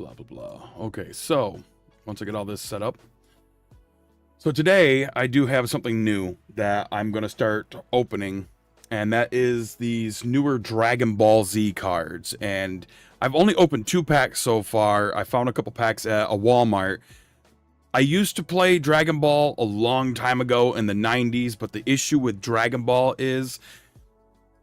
blah, blah, blah. Okay, so once I get all this set up. So today I do have something new that I'm going to start opening, and that is these newer Dragon Ball Z cards. And I've only opened 2 packs so far. I found a couple packs at a Walmart. I used to play Dragon Ball a long time ago in the 90s, but the issue with Dragon Ball is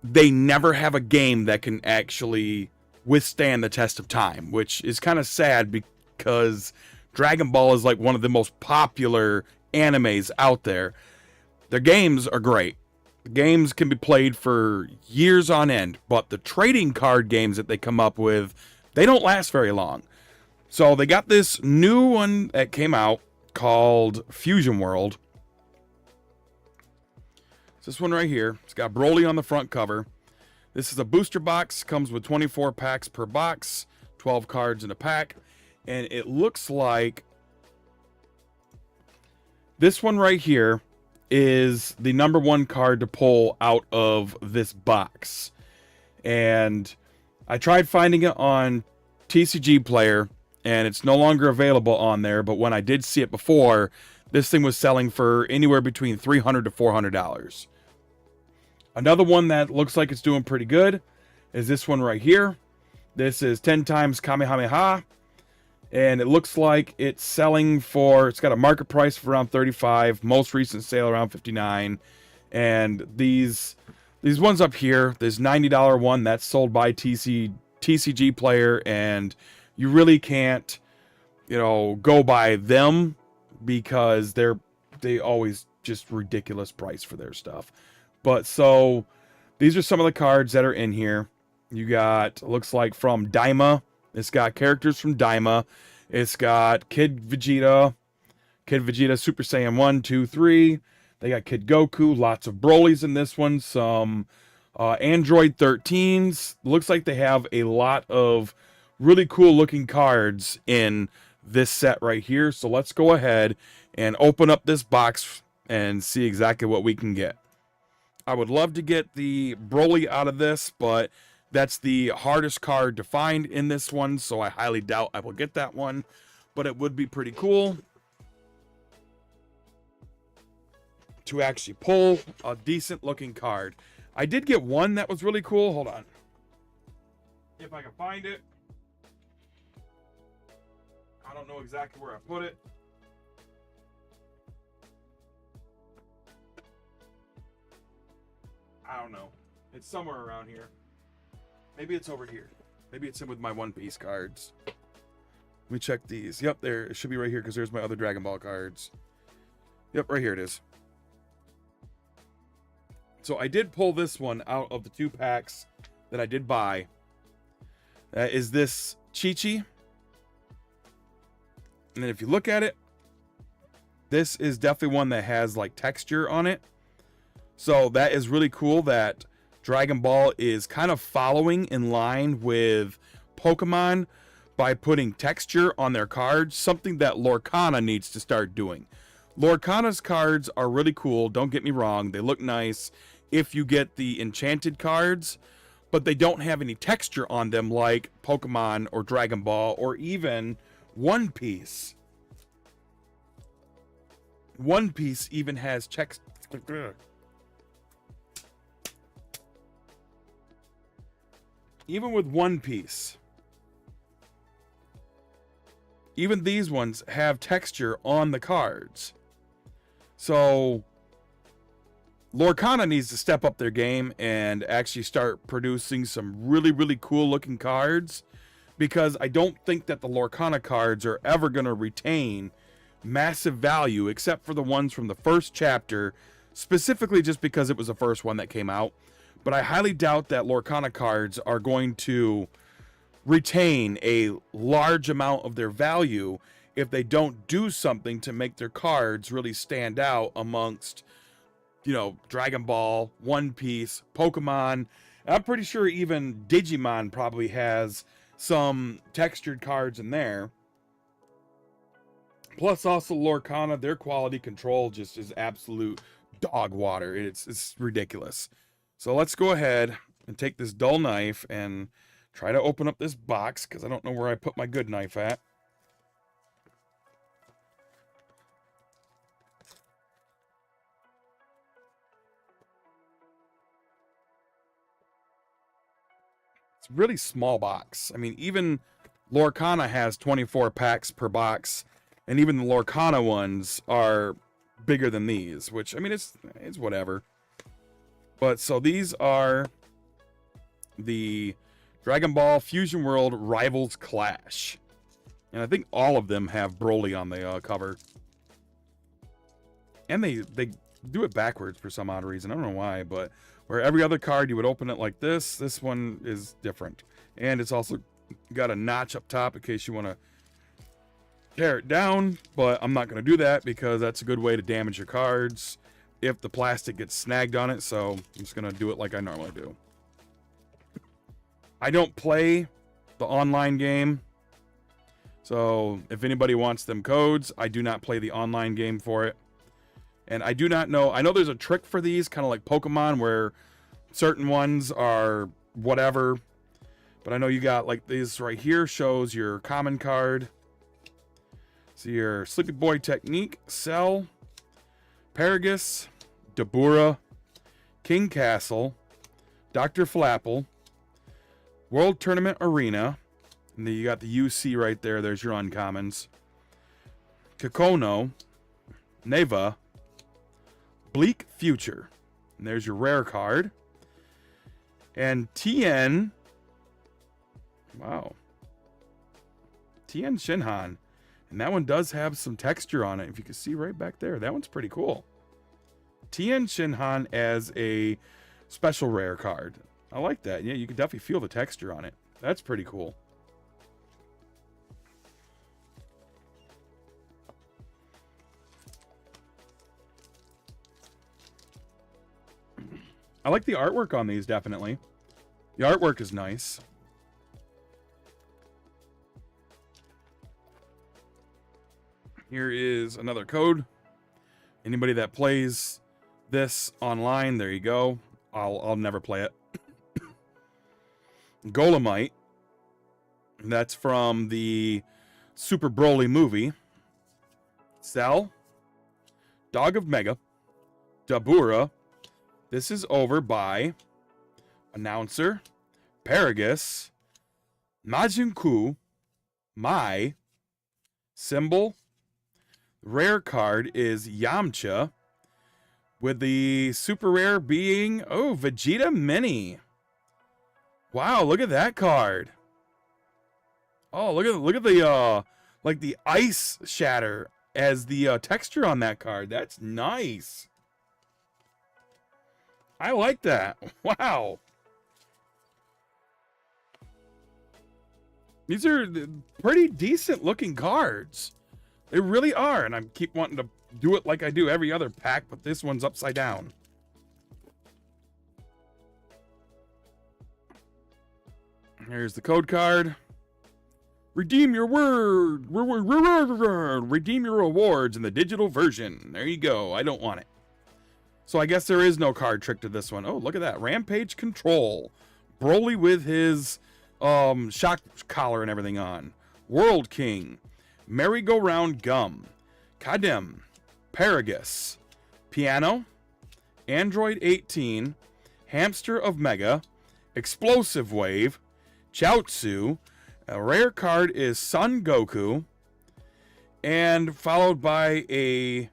they never have a game that can actually withstand the test of time, which is kind of sad because Dragon Ball is like one of the most popular animes out there. Their games are great. The games can be played for years on end, but the trading card games that they come up with, they don't last very long. So they got this new one that came out called Fusion World. It's this one right here. It's got Broly on the front cover. This is a booster box. Comes with 24 packs per box, 12 cards in a pack. And it looks like this one right here is the number 1 card to pull out of this box. And I tried finding it on TCG Player, and it's no longer available on there. But when I did see it before, this thing was selling for anywhere between $300 to $400. Another one that looks like it's doing pretty good is this one right here. This is 10 times Kamehameha. And it looks like it's selling for, it's got a market price of around 35, most recent sale around 59. And these ones up here, this $90 one that's sold by TCG Player, and you really can't, go by them because they always just ridiculous price for their stuff. But so these are some of the cards that are in here. You got, looks like from Daima. It's got characters from Daima. It's got Kid Vegeta Super Saiyan 1, 2, 3. They got Kid Goku, lots of Brolys in this one, some Android 13s. Looks like they have a lot of really cool looking cards in this set right here. So let's go ahead and open up this box and see exactly what we can get. I would love to get the Broly out of this, but that's the hardest card to find in this one, so I highly doubt I will get that one. But it would be pretty cool to actually pull a decent looking card. I did get one that was really cool. Hold on. If I can find it. I don't know exactly where I put it. I don't know. It's somewhere around here. Maybe it's over here. Maybe it's in with my One Piece cards. Let me check these. Yep, there. It should be right here because there's my other Dragon Ball cards. Yep, right here it is. So I did pull this one out of the 2 packs that I did buy. That is this Chi-Chi. And then if you look at it, this is definitely one that has like texture on it. So that is really cool that Dragon Ball is kind of following in line with Pokemon by putting texture on their cards, something that Lorcana needs to start doing. Lorcana's cards are really cool, don't get me wrong, they look nice if you get the enchanted cards, but they don't have any texture on them like Pokemon or Dragon Ball or even One Piece. One Piece even has even with One Piece, even these ones have texture on the cards. So Lorcana needs to step up their game and actually start producing some really, really cool looking cards, because I don't think that the Lorcana cards are ever going to retain massive value except for the ones from the first chapter, specifically just because it was the first one that came out. But I highly doubt that Lorcana cards are going to retain a large amount of their value if they don't do something to make their cards really stand out amongst, Dragon Ball, One Piece, Pokemon. And I'm pretty sure even Digimon probably has some textured cards in there. Plus also Lorcana, their quality control just is absolute dog water. It's ridiculous. So let's go ahead and take this dull knife and try to open up this box because I don't know where I put my good knife at. It's a really small box. I mean, even Lorcana has 24 packs per box, and even the Lorcana ones are bigger than these, which, I mean, it's whatever. But so these are the Dragon Ball Fusion World Rivals Clash. And I think all of them have Broly on the cover. And they do it backwards for some odd reason. I don't know why, but where every other card you would open it like this one is different. And it's also got a notch up top in case you want to tear it down, but I'm not going to do that because that's a good way to damage your cards if the plastic gets snagged on it, so I'm just going to do it like I normally do. I don't play the online game, so if anybody wants them codes, I do not play the online game for it. And I do not know, I know there's a trick for these, kind of like Pokemon, where certain ones are whatever, but I know you got, like, this right here shows your common card. So your Sleepy Boy Technique, Cell, Paragus, Dabura, King Castle, Dr. Flapple, World Tournament Arena, and then you got the UC right there. There's your uncommons. Kikono, Neva, Bleak Future, and there's your rare card. And Tien, wow, Tien Shinhan. And that one does have some texture on it. If you can see right back there, that one's pretty cool. Tien Shinhan as a special rare card. I like that. Yeah, you can definitely feel the texture on it. That's pretty cool. I like the artwork on these, definitely. The artwork is nice. Here is another code. Anybody that plays this online, there you go. I'll never play it. Golemite. That's from the Super Broly movie. Cell. Dog of Mega. Dabura. This is over by Announcer. Paragus. Majin Ku. Mai. Symbol. Rare card is Yamcha, with the super rare being, oh, Vegeta Mini. Wow, look at that card. Oh, look at the like the ice shatter as the texture on that card. That's nice. I like that. Wow. These are pretty decent looking cards. They really are, and I keep wanting to do it like I do every other pack, but this one's upside down. Here's the code card. Redeem your redeem your rewards in the digital version. There you go. I don't want it. So I guess there is no card trick to this one. Oh, look at that. Rampage Control. Broly with his shock collar and everything on. World King. Merry-Go-Round Gum, Kadem, Paragus, Piano, Android 18, Hamster of Mega, Explosive Wave, Chaozu, a rare card is Son Goku, and followed by a,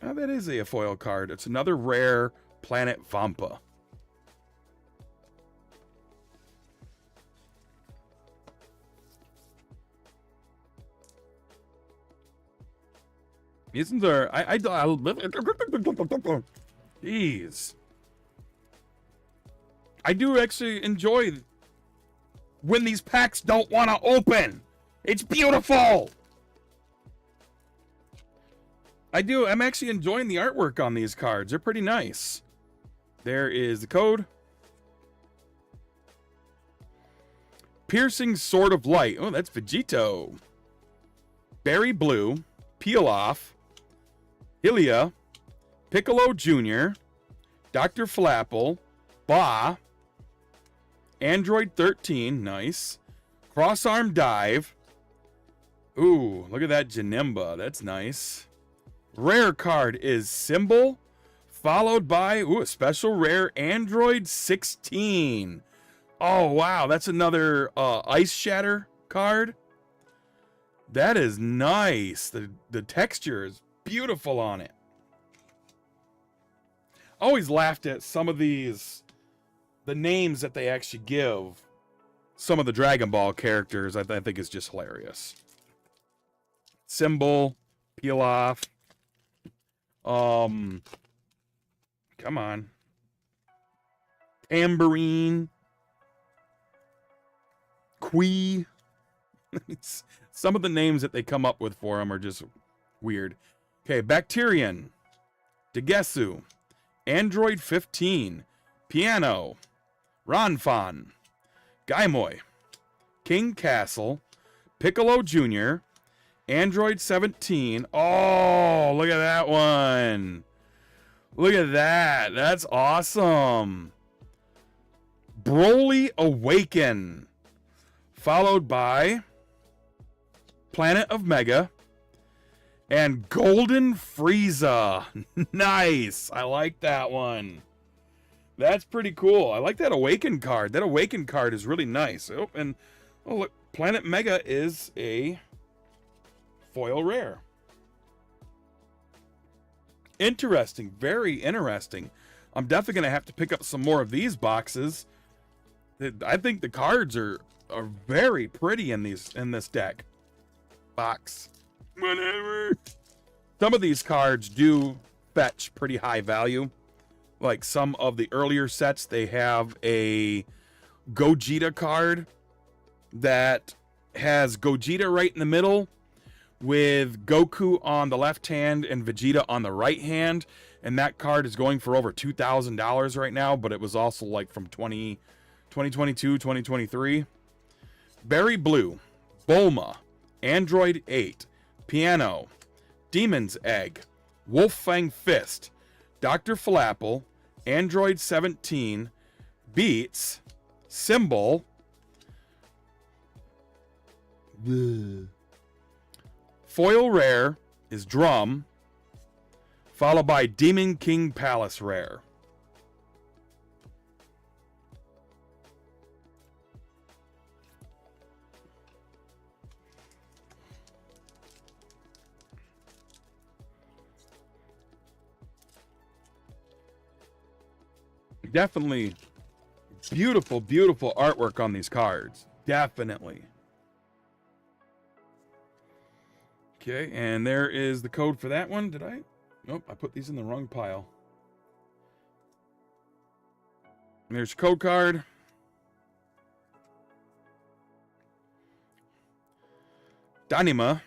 oh, that is a foil card. It's another rare Planet Vampa. Isn't there? Jeez. I do actually enjoy when these packs don't want to open. It's beautiful. I do. I'm actually enjoying the artwork on these cards. They're pretty nice. There is the code. Piercing Sword of Light. Oh, that's Vegito. Berry Blue. Peel Off. Hylia, Piccolo Jr., Dr. Flapple, Ba, Android 13, nice. Cross Arm Dive. Ooh, look at that Janemba, that's nice. Rare card is Symbol, followed by, a special rare Android 16. Oh, wow, that's another Ice Shatter card. That is nice. The texture is beautiful on it. I always laughed at some of these, the names that they actually give some of the Dragon Ball characters. I think is just hilarious. Symbol, Peel Off. Come on. Tambourine. Quee. Some of the names that they come up with for them are just weird. Okay, Bacterian. Degesu. Android 15. Piano. Ronfon. Gaimoi. King Castle. Piccolo Jr. Android 17. Oh, look at that one. Look at that. That's awesome. Broly Awaken. Followed by Planet of Mega and Golden Frieza. Nice. I like that one. That's pretty cool. I like that Awaken card. That Awaken card is really nice. Oh, and oh, look, Planet Mega is a foil rare. Interesting. Very interesting. I'm definitely going to have to pick up some more of these boxes. I think the cards are very pretty in this deck. Box. Whatever. Some of these cards do fetch pretty high value. Like some of the earlier sets, they have a Gogeta card that has Gogeta right in the middle with Goku on the left hand and Vegeta on the right hand. And that card is going for over $2,000 right now, but it was also like from 2022, 2023. Berry Blue, Bulma, Android 8, Piano, Demon's Egg, Wolffang Fist, Dr. Falapple, Android 17, Beats, Symbol, foil rare is Drum, followed by Demon King Palace rare. Definitely beautiful, beautiful artwork on these cards. Definitely. Okay, and there is the code for that one. Did I? Nope, I put these in the wrong pile. And there's your code card. Danima,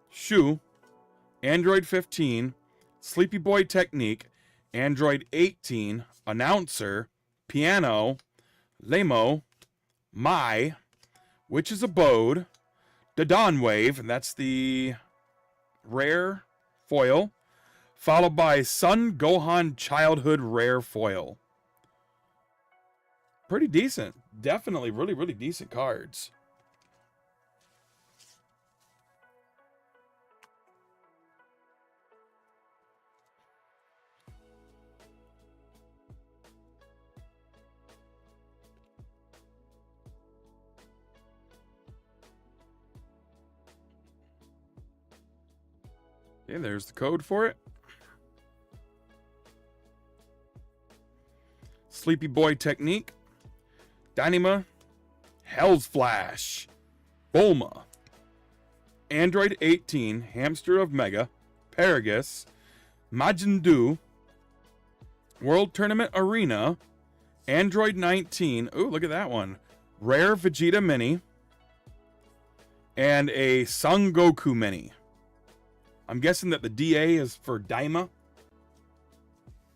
Shu, Android 15, Sleepy Boy Technique, Android 18, Announcer, Piano, Lemo, Mai, Witch's Abode, the Dawn Wave, and that's the rare foil, followed by Son Gohan Childhood rare foil. Pretty decent. Definitely really, really decent cards. Okay, there's the code for it. Sleepy Boy Technique, Dynama, Hell's Flash, Bulma, Android 18, Hamster of Mega, Paragus, Majin Buu, World Tournament Arena, Android 19. Ooh, look at that one. Rare Vegeta Mini, and a Son Goku Mini. I'm guessing that the DA is for Daima,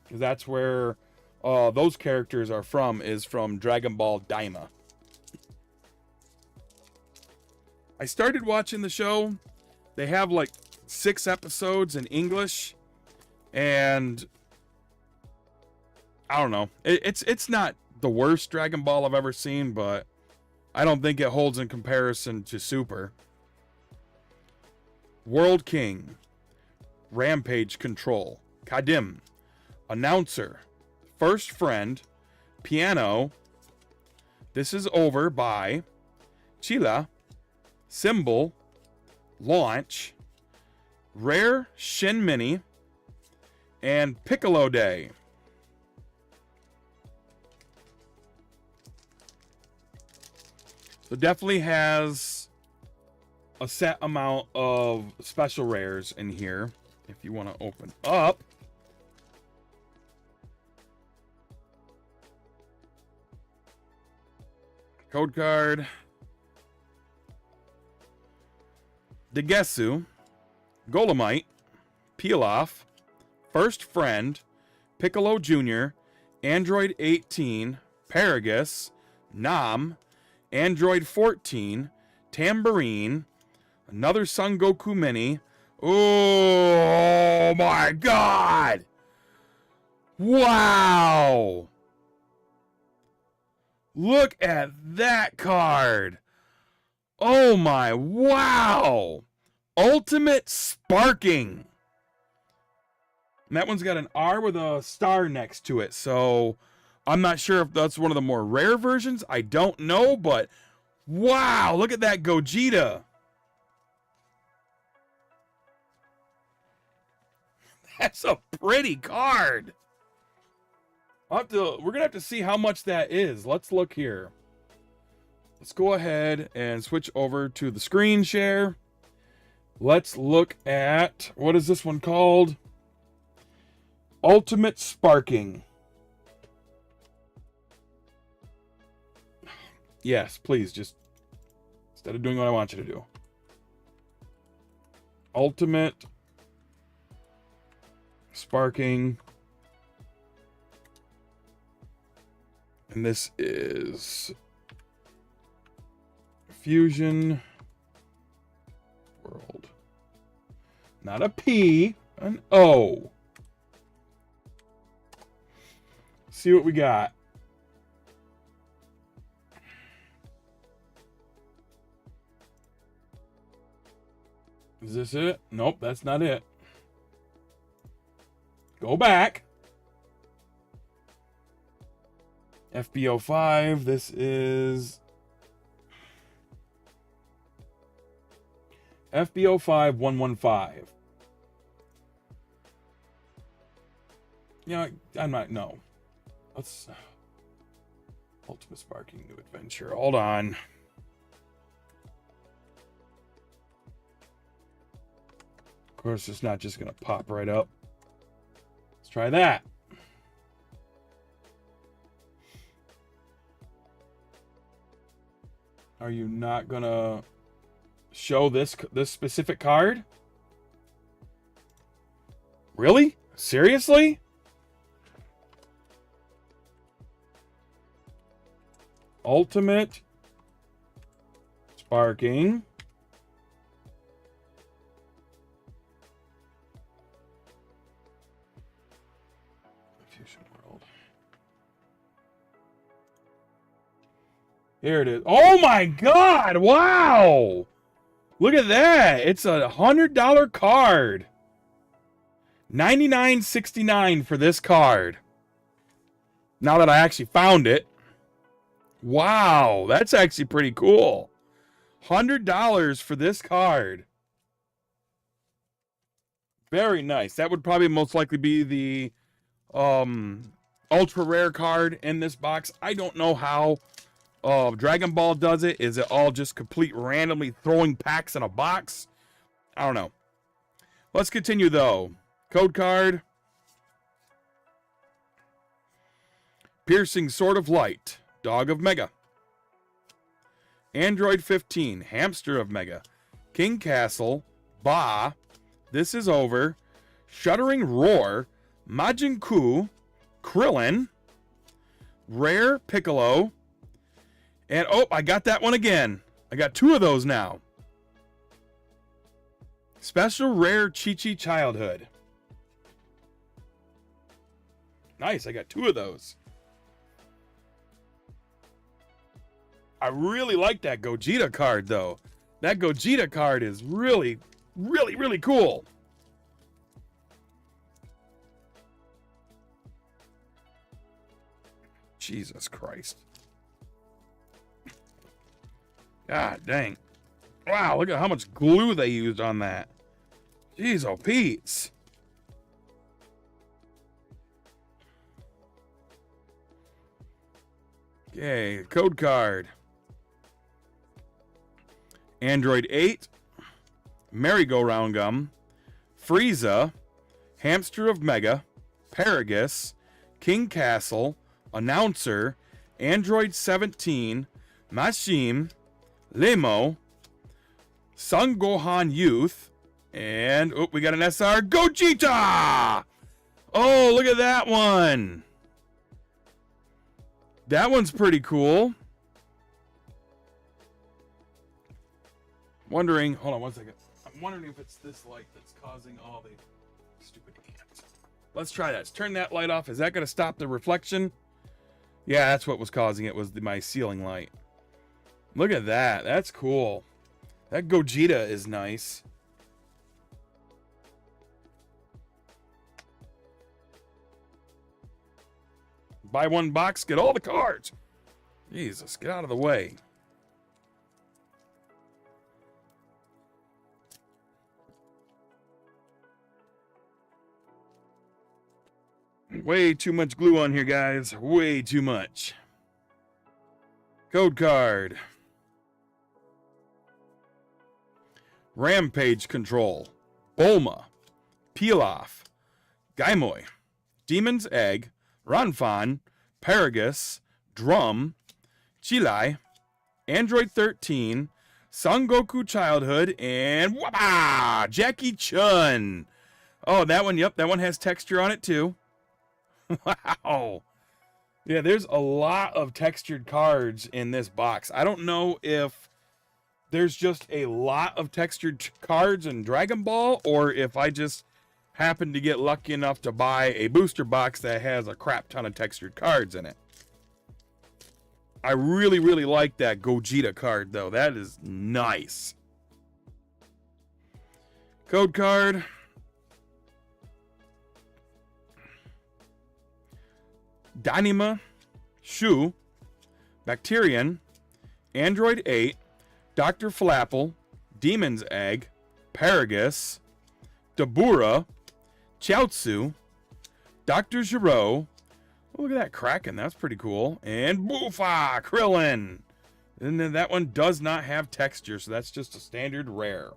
because that's where those characters are from, is from Dragon Ball Daima. I started watching the show. They have like 6 episodes in English, and I don't know. It's not the worst Dragon Ball I've ever seen, but I don't think it holds in comparison to Super. World King, Rampage Control, Kadim, Announcer, First Friend, Piano, This Is Over by, Chila, Symbol, Launch, Rare Shin Mini, and Piccolo Day. So definitely has a set amount of special rares in here. If you want to open up. Code card. Degesu. Golemite. Peel-Off. First Friend. Piccolo Jr. Android 18. Paragus. Nam. Android 14. Tambourine. Another Son Goku Mini. Oh my God! Wow! Look at that card! Oh my, wow! Ultimate Sparking! And that one's got an R with a star next to it, so I'm not sure if that's one of the more rare versions. I don't know, but wow! Look at that Gogeta! That's a pretty card. We're going to have to see how much that is. Let's look here. Let's go ahead and switch over to the screen share. Let's look at, what is this one called? Ultimate Sparking. Yes, please, just instead of doing what I want you to do. Ultimate Sparking. And this is Fusion World. Not a P, an O. See what we got. Is this it? Nope, that's not it. Go back. FBO5. This is FBO5 115. Yeah, I'm not. No. Let's. Ultimate Sparking New Adventure. Hold on. Of course, it's not just going to pop right up. Let's try that. Are you not going to show this specific card? Really? Seriously? Ultimate Sparking. Fusion World. Here it is. Oh my God! Wow! Look at that! It's a $100 card. $99.69 for this card. Now that I actually found it. Wow, that's actually pretty cool. $100 for this card. Very nice. That would probably most likely be the ultra rare card in this box. I don't know how Dragon Ball does it. Is it all just complete randomly throwing packs in a box? I don't know. Let's continue though. Code card. Piercing Sword of Light. Dog of Mega. Android 15. Hamster of Mega. King Castle. Ba. This Is Over. Shuddering Roar. Majin Ku. Krillin. Rare Piccolo. And, oh, I got that one again. I got two of those now. Special Rare Chi-Chi Childhood. Nice, I got two of those. I really like that Gogeta card, though. That Gogeta card is really, really, really cool. Jesus Christ. God dang. Wow, look at how much glue they used on that. Jeez, oh, Pete's. Okay, code card. Android 8, Merry-Go-Round Gum, Frieza, Hamster of Mega, Paragus, King Castle, Announcer, Android 17, Mashim, Lemo, Son Gohan Youth, and oh, we got an SR Gogeta! Oh, look at that one! That one's pretty cool. Wondering, hold on one second. I'm wondering if it's this light that's causing all the stupid ants. Let's try that. Let's turn that light off. Is that going to stop the reflection? Yeah, that's what was causing it, was my ceiling light. Look at that. That's cool. That Gogeta is nice. Buy one box, get all the cards. Jesus, get out of the way. Way too much glue on here, guys. Way too much. Code card. Rampage Control. Bulma. Pilaf. Gaimoy. Demon's Egg. Ranfan. Paragus. Drum. Chilai. Android 13. Son Goku Childhood. And whoopah! Jackie Chun. Oh, that one, yep, that one has texture on it too. Wow. Yeah, there's a lot of textured cards in this box. I don't know if there's just a lot of textured cards in Dragon Ball, or if I just happen to get lucky enough to buy a booster box that has a crap ton of textured cards in it. I really, really like that Gogeta card, though. That is nice. Code card. Dynama, Shu, Bacterian, Android 8, Dr. Flapple, Demon's Egg, Paragus, Dabura, Chiaotzu, Dr. Giro. Oh, look at that Kraken. That's pretty cool. And Boofa, Krillin. And then that one does not have texture, so that's just a standard rare.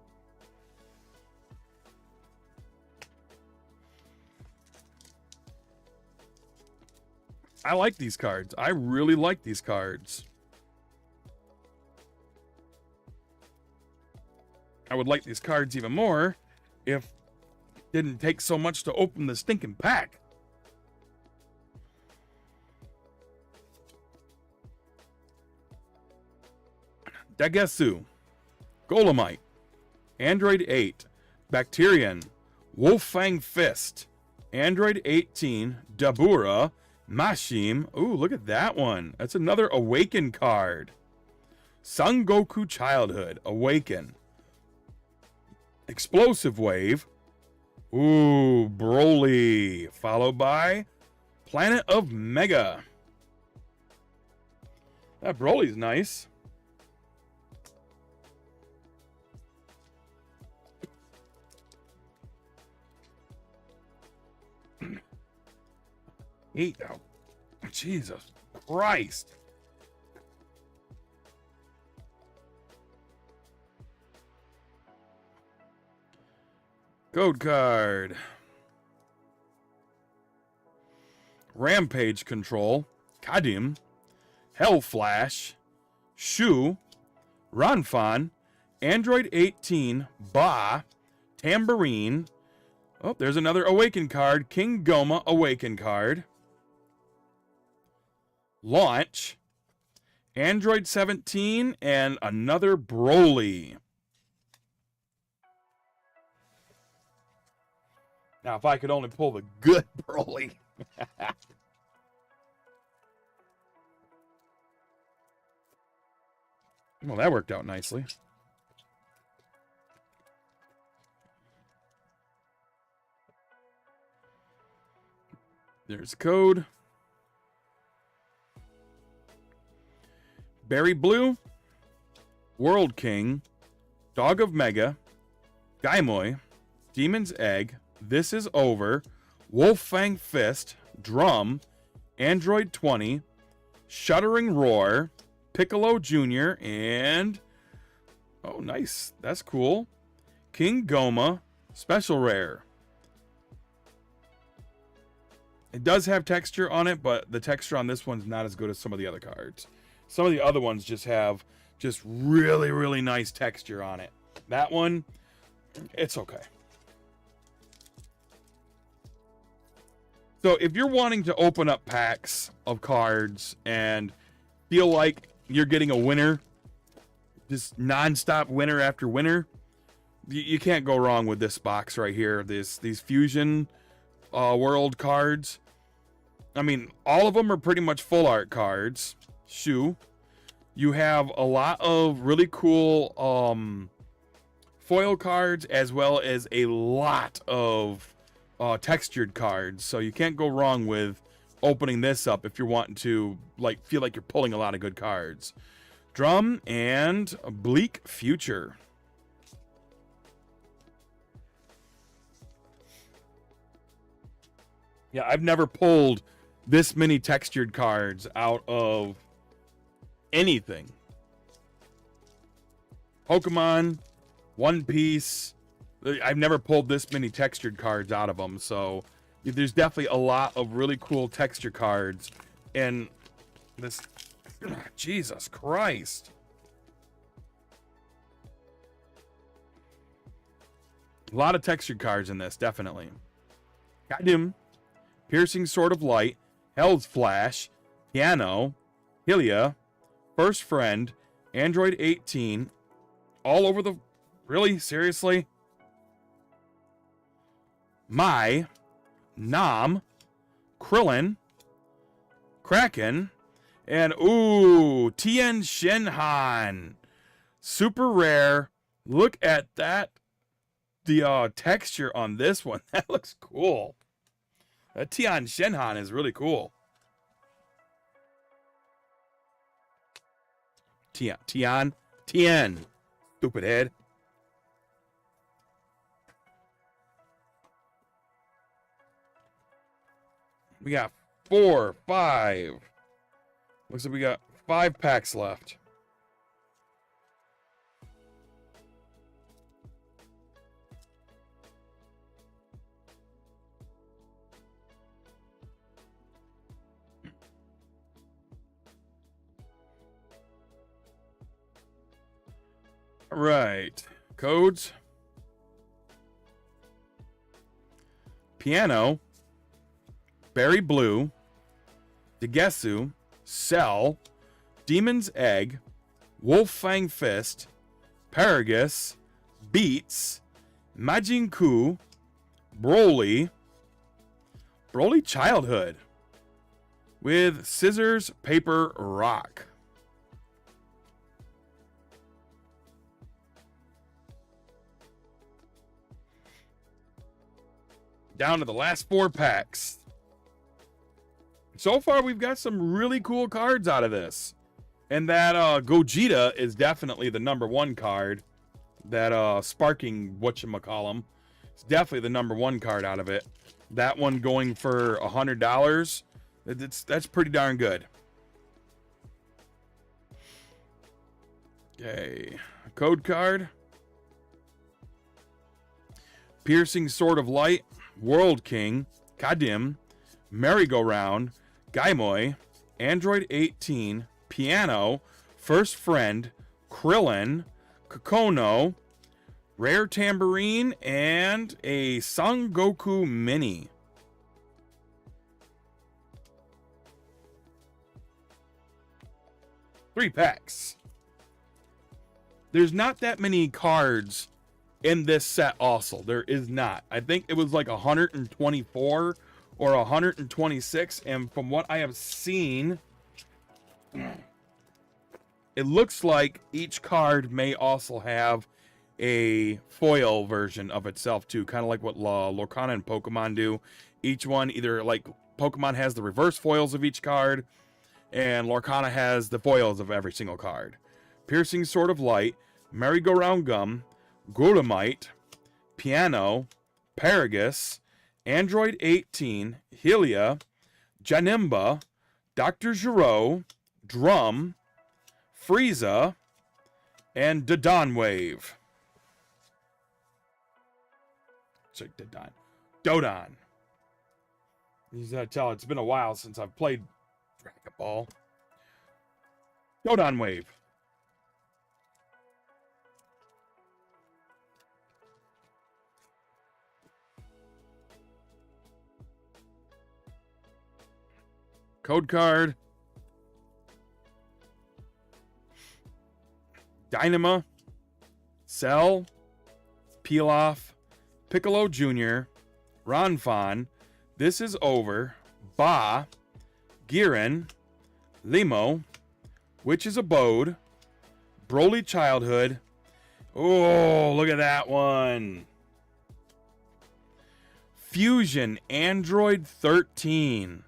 I like these cards. I really like these cards. I would like these cards even more if it didn't take so much to open the stinking pack. Dagesu, Golemite, Android 8, Bacterian, Wolfang Fist, Android 18, Dabura, Mashim. Ooh, look at that one. That's another Awaken card. Son Goku Childhood, Awaken. Explosive Wave. Ooh, Broly. Followed by Planet of Mega. That Broly's nice. Oh, Jesus Christ. Code card. Rampage Control. Kadim. Hell Flash. Shu. Ranfan. Android 18. Ba. Tambourine. Oh, there's another Awaken card. King Goma Awaken card. Launch. Android 17 and another Broly. Now, if I could only pull the good Broly. Well, that worked out nicely. There's code. Berry Blue, World King, Dog of Mega, Gaimoy, Demon's Egg, This Is Over, Wolffang Fist, Drum, Android 20, Shuddering Roar, Piccolo Jr., and... oh, nice. That's cool. King Goma, Special Rare. It does have texture on it, but the texture on this one's not as good as some of the other cards. Some of the other ones just have just really, really nice texture on it. That one, it's okay. So if you're wanting to open up packs of cards and feel like you're getting a winner, just non-stop winner after winner, you can't go wrong with this box right here. These Fusion World cards. I mean, all of them are pretty much full art cards. Shoe. You have a lot of really cool foil cards, as well as a lot of textured cards. So you can't go wrong with opening this up if you're wanting to like feel like you're pulling a lot of good cards. Drum and Bleak Future. Yeah, I've never pulled this many textured cards out of anything. Pokemon, One Piece. I've never pulled this many textured cards out of them. So there's definitely a lot of really cool texture cards. And this, Jesus Christ. A lot of textured cards in this, definitely. Goddamn. Piercing Sword of Light, Hell's Flash, Piano, Hylia, First Friend, Android 18, all over the... really? Seriously? Mai, Nam, Krillin, Kraken, and ooh, Tien Shinhan. Super rare. Look at that. The texture on this one. That looks cool. That Tien Shinhan is really cool. Tien. Stupid head. We got 4, 5. Looks like we got 5 packs left. All right. Codes. Piano. Berry Blue. Degesu. Cell. Demon's Egg. Wolffang Fist. Paragus. Beats. Majin Ku. Broly. Broly Childhood. With Scissors, Paper, Rock. Down to the last 4 packs. So far, we've got some really cool cards out of this. And that Gogeta is definitely the #1 card. That Sparking whatchamacallem. It's definitely the #1 card out of it. That one going for $100. That's pretty darn good. Okay. Code card. Piercing Sword of Light. World King, Kadim, Merry-Go-Round, Gaimoy, Android 18, Piano, First Friend, Krillin, Kokono, Rare Tambourine, and a Son Goku Mini. Three packs. There's not that many cards in this set also. There is not. I think it was like 124 or 126, and from what I have seen, it looks like each card may also have a foil version of itself too, kind of like what Lorcana and Pokemon do. Each one, either like Pokemon has the reverse foils of each card, and Lorcana has the foils of every single card. Piercing Sword of Light, Merry-Go-Round Gum, Glutamite, Piano, Paragus, Android 18, Hylia, Janimba, Dr. Giro, Drum, Frieza, and Dodon Wave. Sorry, Dodon. You gotta tell it's been a while since I've played Dragon Ball. Dodon Wave. Code card. Dynama. Cell. Pilaf. Piccolo Jr. Ronfon. This is Over. Ba. Giran. Limo. Witch's Abode. Broly Childhood. Oh, look at that one. Fusion Android 13.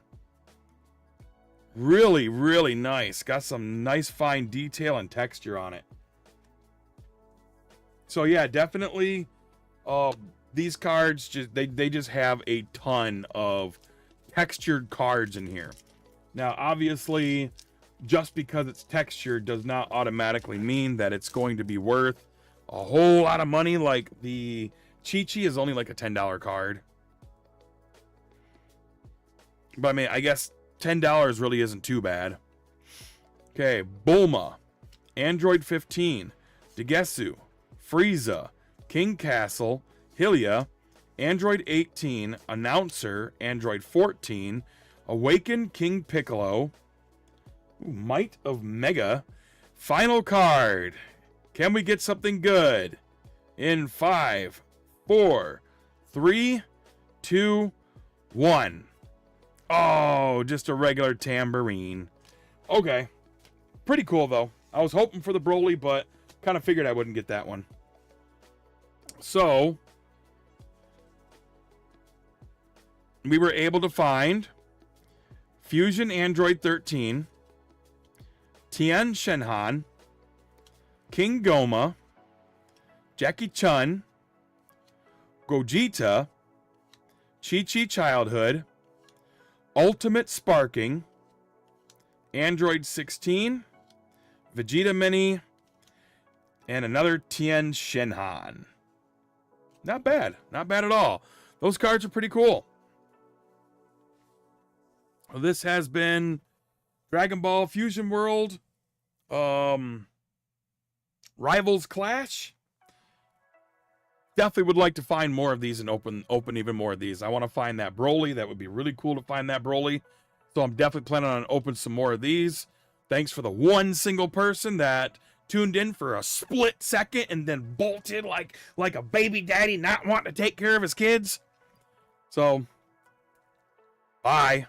Really, really nice. Got some nice fine detail and texture on it. So yeah, definitely these cards they just have a ton of textured cards in here. Now, obviously, just because it's textured does not automatically mean that it's going to be worth a whole lot of money. Like the Chi-Chi is only like a $10 card. But I mean, I guess $10 really isn't too bad. Okay, Bulma, Android 15, Degesu, Frieza, King Castle, Hylia, Android 18, Announcer, Android 14, Awaken King Piccolo, Might of Mega, final card. Can we get something good? In 5, 4, 3, 2, 1. Oh, just a regular tambourine. Okay. Pretty cool, though. I was hoping for the Broly, but kind of figured I wouldn't get that one. So, we were able to find Fusion Android 13, Tien Shenhan, King Goma, Jackie Chun, Gogeta, Chi-Chi Childhood, Ultimate Sparking, Android 16, Vegeta Mini, and another Tien Shenhan. Not bad. Not bad at all. Those cards are pretty cool. Well, this has been Dragon Ball Fusion World Rivals Clash. Definitely would like to find more of these and open even more of these. I want to find that Broly. That would be really cool to find that Broly. So I'm definitely planning on opening some more of these. Thanks for the one single person that tuned in for a split second and then bolted like a baby daddy not wanting to take care of his kids. So, bye.